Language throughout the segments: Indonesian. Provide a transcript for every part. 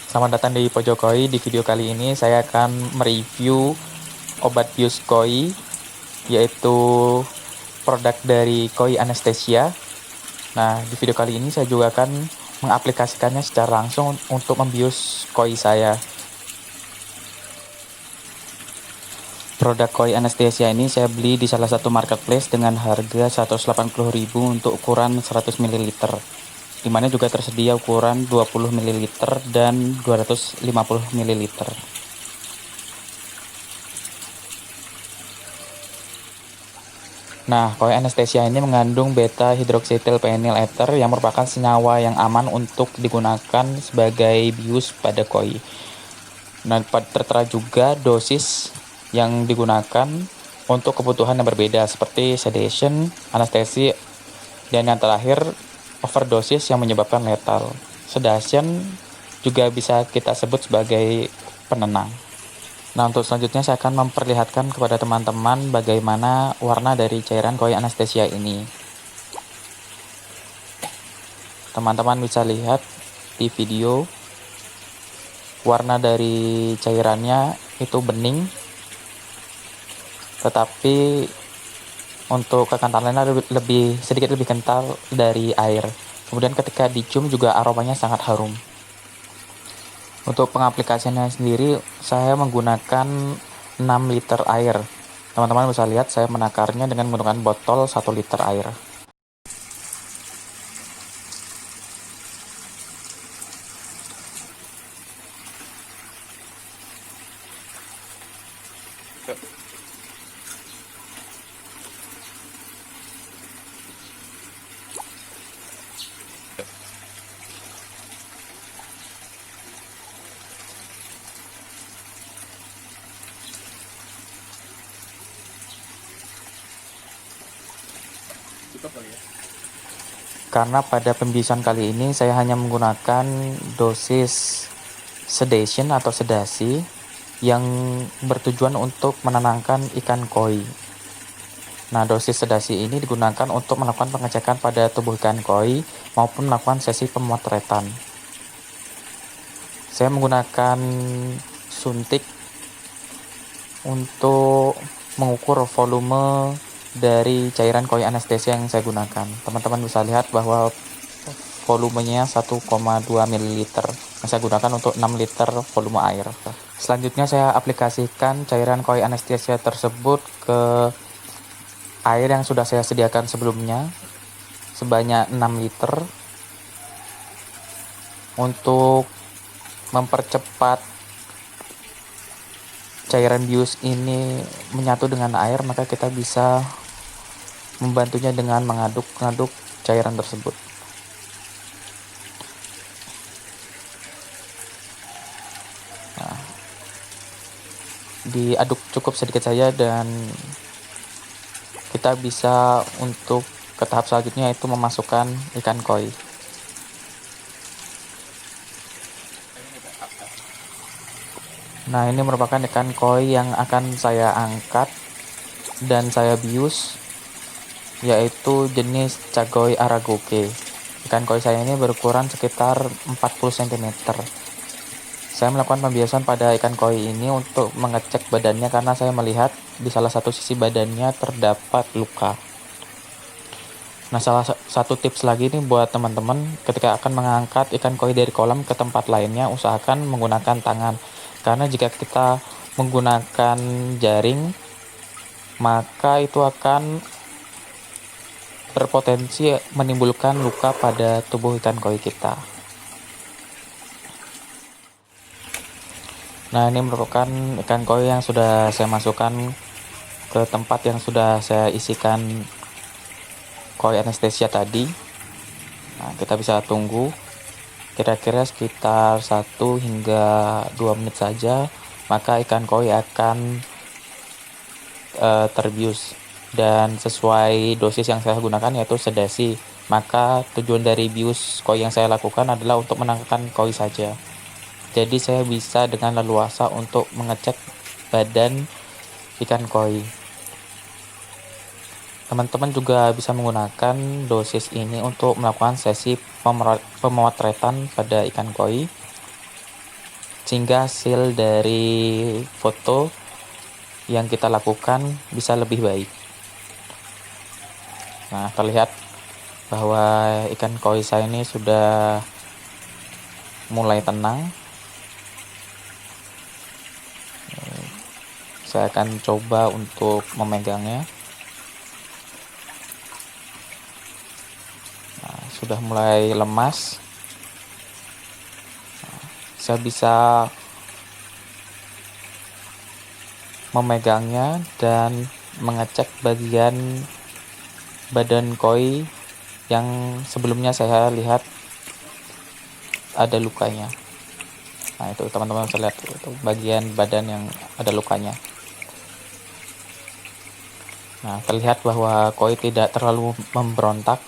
Selamat datang di Pojok Koi. Di video kali ini saya akan mereview obat bius koi, yaitu produk dari Koi Anesthesia. Nah, di video kali ini saya juga akan mengaplikasikannya secara langsung untuk membius koi saya. Produk Koi Anesthesia ini saya beli di salah satu marketplace dengan harga 180.000 untuk ukuran 100 ml. Di mana juga tersedia ukuran 20 ml dan 250 ml. Nah, Koi Anesthesia ini mengandung beta hidroksitil phenyl ether yang merupakan senyawa yang aman untuk digunakan sebagai bius pada koi. Nah, tertera juga dosis yang digunakan untuk kebutuhan yang berbeda seperti sedation, anestesi, dan yang terakhir overdosis yang menyebabkan letal. Sedation juga bisa kita sebut sebagai penenang. Nah, untuk selanjutnya saya akan memperlihatkan kepada teman-teman bagaimana warna dari cairan Koi Anesthesia ini. Teman-teman bisa lihat di video, warna dari cairannya itu bening, tetapi untuk kekentalannya sedikit lebih kental dari air. Kemudian ketika dicium juga aromanya sangat harum. Untuk pengaplikasiannya sendiri saya menggunakan 6 liter air. Teman-teman bisa lihat saya menakarnya dengan menggunakan botol 1 liter air. Karena pada pembiusan kali ini saya hanya menggunakan dosis sedation atau sedasi yang bertujuan untuk menenangkan ikan koi. Nah, dosis sedasi ini digunakan untuk melakukan pengecekan pada tubuh ikan koi maupun melakukan sesi pemotretan. Saya menggunakan suntik untuk mengukur volume dari cairan Koi Anesthesia yang saya gunakan. Teman-teman bisa lihat bahwa volumenya 1,2 ml yang saya gunakan untuk 6 liter volume air. Selanjutnya saya aplikasikan cairan Koi Anesthesia tersebut ke air yang sudah saya sediakan sebelumnya sebanyak 6 liter. Untuk mempercepat cairan bius ini menyatu dengan air, maka kita bisa membantunya dengan mengaduk-ngaduk cairan tersebut. Nah, diaduk cukup sedikit saja dan kita bisa untuk ke tahap selanjutnya, yaitu memasukkan ikan koi. Nah, ini merupakan ikan koi yang akan saya angkat dan saya bius, yaitu jenis Chagoi Aragoke. Ikan koi saya ini berukuran sekitar 40 cm. Saya melakukan pembiusan pada ikan koi ini untuk mengecek badannya karena saya melihat di salah satu sisi badannya terdapat luka. Nah, salah satu tips lagi nih buat teman-teman, ketika akan mengangkat ikan koi dari kolam ke tempat lainnya, usahakan menggunakan tangan. Karena jika kita menggunakan jaring, maka itu akan berpotensi menimbulkan luka pada tubuh ikan koi kita. Nah, ini merupakan ikan koi yang sudah saya masukkan ke tempat yang sudah saya isikan Koi Anesthesia tadi. Nah, kita bisa tunggu kira-kira sekitar 1 hingga 2 menit saja, maka ikan koi akan terbius dan sesuai dosis yang saya gunakan, yaitu sedasi. Maka tujuan dari bius koi yang saya lakukan adalah untuk menenangkan koi saja. Jadi saya bisa dengan leluasa untuk mengecek badan ikan koi. Teman-teman juga bisa menggunakan dosis ini untuk melakukan sesi pemotretan pada ikan koi. sehingga hasil dari foto yang kita lakukan bisa lebih baik. Nah, terlihat bahwa ikan koi saya ini sudah mulai tenang. Saya akan coba untuk memegangnya. Nah, sudah mulai lemas. Saya bisa memegangnya dan mengecek bagian badan koi yang sebelumnya saya lihat ada lukanya. Nah, itu teman-teman bisa lihat itu bagian badan yang ada lukanya. Nah, terlihat bahwa koi tidak terlalu memberontak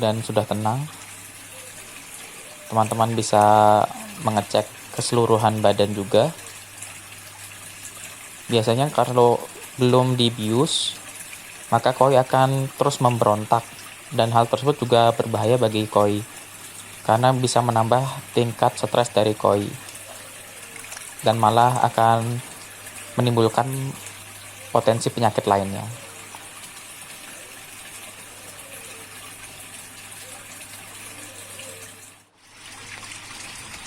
dan sudah tenang. Teman-teman bisa mengecek keseluruhan badan juga. Biasanya kalau belum dibius, maka koi akan terus memberontak, dan hal tersebut juga berbahaya bagi koi karena bisa menambah tingkat stres dari koi dan malah akan menimbulkan potensi penyakit lainnya.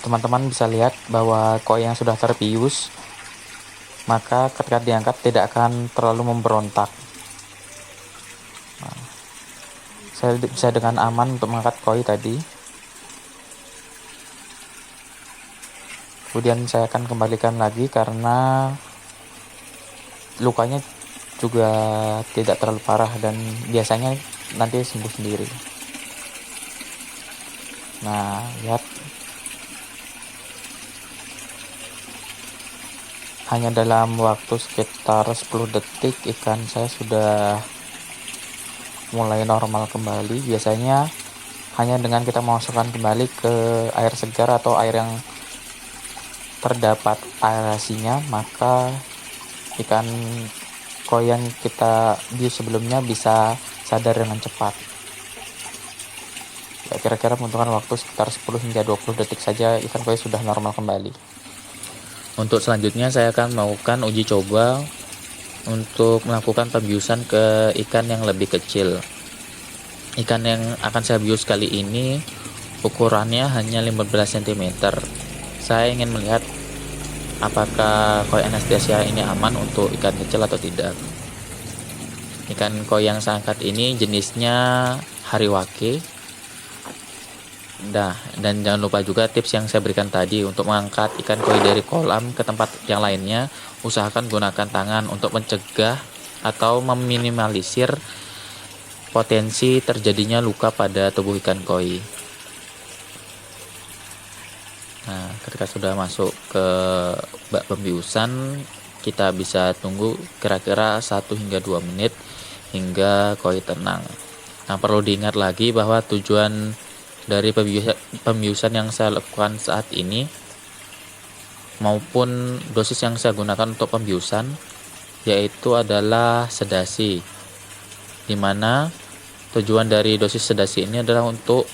Teman-teman bisa lihat bahwa koi yang sudah terbius, maka ketika diangkat tidak akan terlalu memberontak. Nah, saya bisa dengan aman untuk mengangkat koi tadi. Kemudian saya akan kembalikan lagi karena lukanya juga tidak terlalu parah dan biasanya nanti sembuh sendiri. Nah, lihat, hanya dalam waktu sekitar 10 detik ikan saya sudah mulai normal kembali. Biasanya hanya dengan kita memasukkan kembali ke air segar atau air yang terdapat aerasinya, maka ikan koi yang kita bius sebelumnya bisa sadar dengan cepat. Ya, kira-kira membutuhkan waktu sekitar 10 hingga 20 detik saja ikan koi sudah normal kembali. Untuk selanjutnya saya akan melakukan uji coba untuk melakukan pembiusan ke ikan yang lebih kecil. Ikan yang akan saya bius kali ini ukurannya hanya 15 cm. Saya ingin melihat apakah koi Anastasia ini aman untuk ikan kecil atau tidak. Ikan koi yang saya angkat ini jenisnya hariwake. Nah, dan jangan lupa juga tips yang saya berikan tadi untuk mengangkat ikan koi dari kolam ke tempat yang lainnya. Usahakan gunakan tangan untuk mencegah atau meminimalisir potensi terjadinya luka pada tubuh ikan koi. Nah, ketika sudah masuk ke bak pembiusan, kita bisa tunggu kira-kira 1 hingga 2 menit hingga koi tenang. Nah, perlu diingat lagi bahwa tujuan dari pembiusan yang saya lakukan saat ini maupun dosis yang saya gunakan untuk pembiusan yaitu adalah sedasi, dimana tujuan dari dosis sedasi ini adalah untuk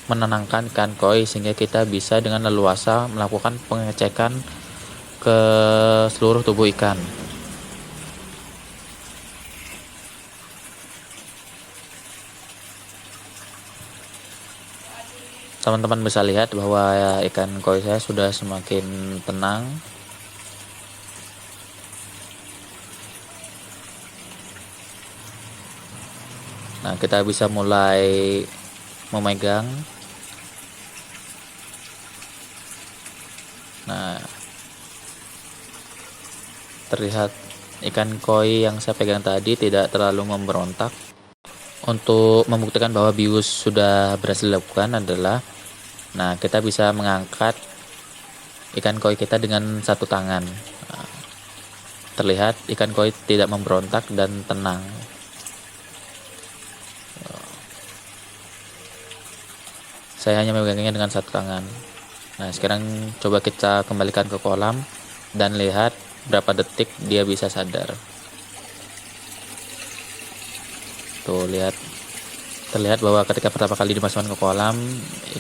menenangkan ikan koi sehingga kita bisa dengan leluasa melakukan pengecekan ke seluruh tubuh ikan. Teman-teman bisa lihat bahwa ikan koi saya sudah semakin tenang. Nah, kita bisa mulai memegang. Nah, terlihat ikan koi yang saya pegang tadi tidak terlalu memberontak. Untuk membuktikan bahwa bius sudah berhasil dilakukan adalah, nah, kita bisa mengangkat ikan koi kita dengan satu tangan. Nah, terlihat ikan koi tidak memberontak dan tenang. Saya hanya memegangnya dengan satu tangan. Nah, sekarang coba kita kembalikan ke kolam dan lihat berapa detik dia bisa sadar. Tuh, lihat. Terlihat bahwa ketika pertama kali dimasukkan ke kolam,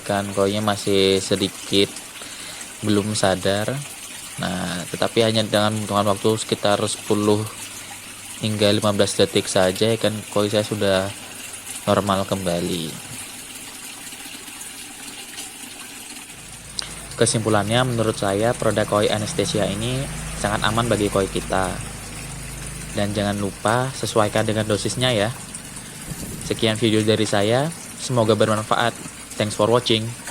ikan koinya masih sedikit belum sadar. Nah, tetapi hanya dengan membutuhkan waktu sekitar 10 hingga 15 detik saja ikan koi saya sudah normal kembali. Kesimpulannya, menurut saya produk koi anestesia ini sangat aman bagi koi kita. Dan jangan lupa sesuaikan dengan dosisnya ya. Sekian video dari saya, semoga bermanfaat. Thanks for watching.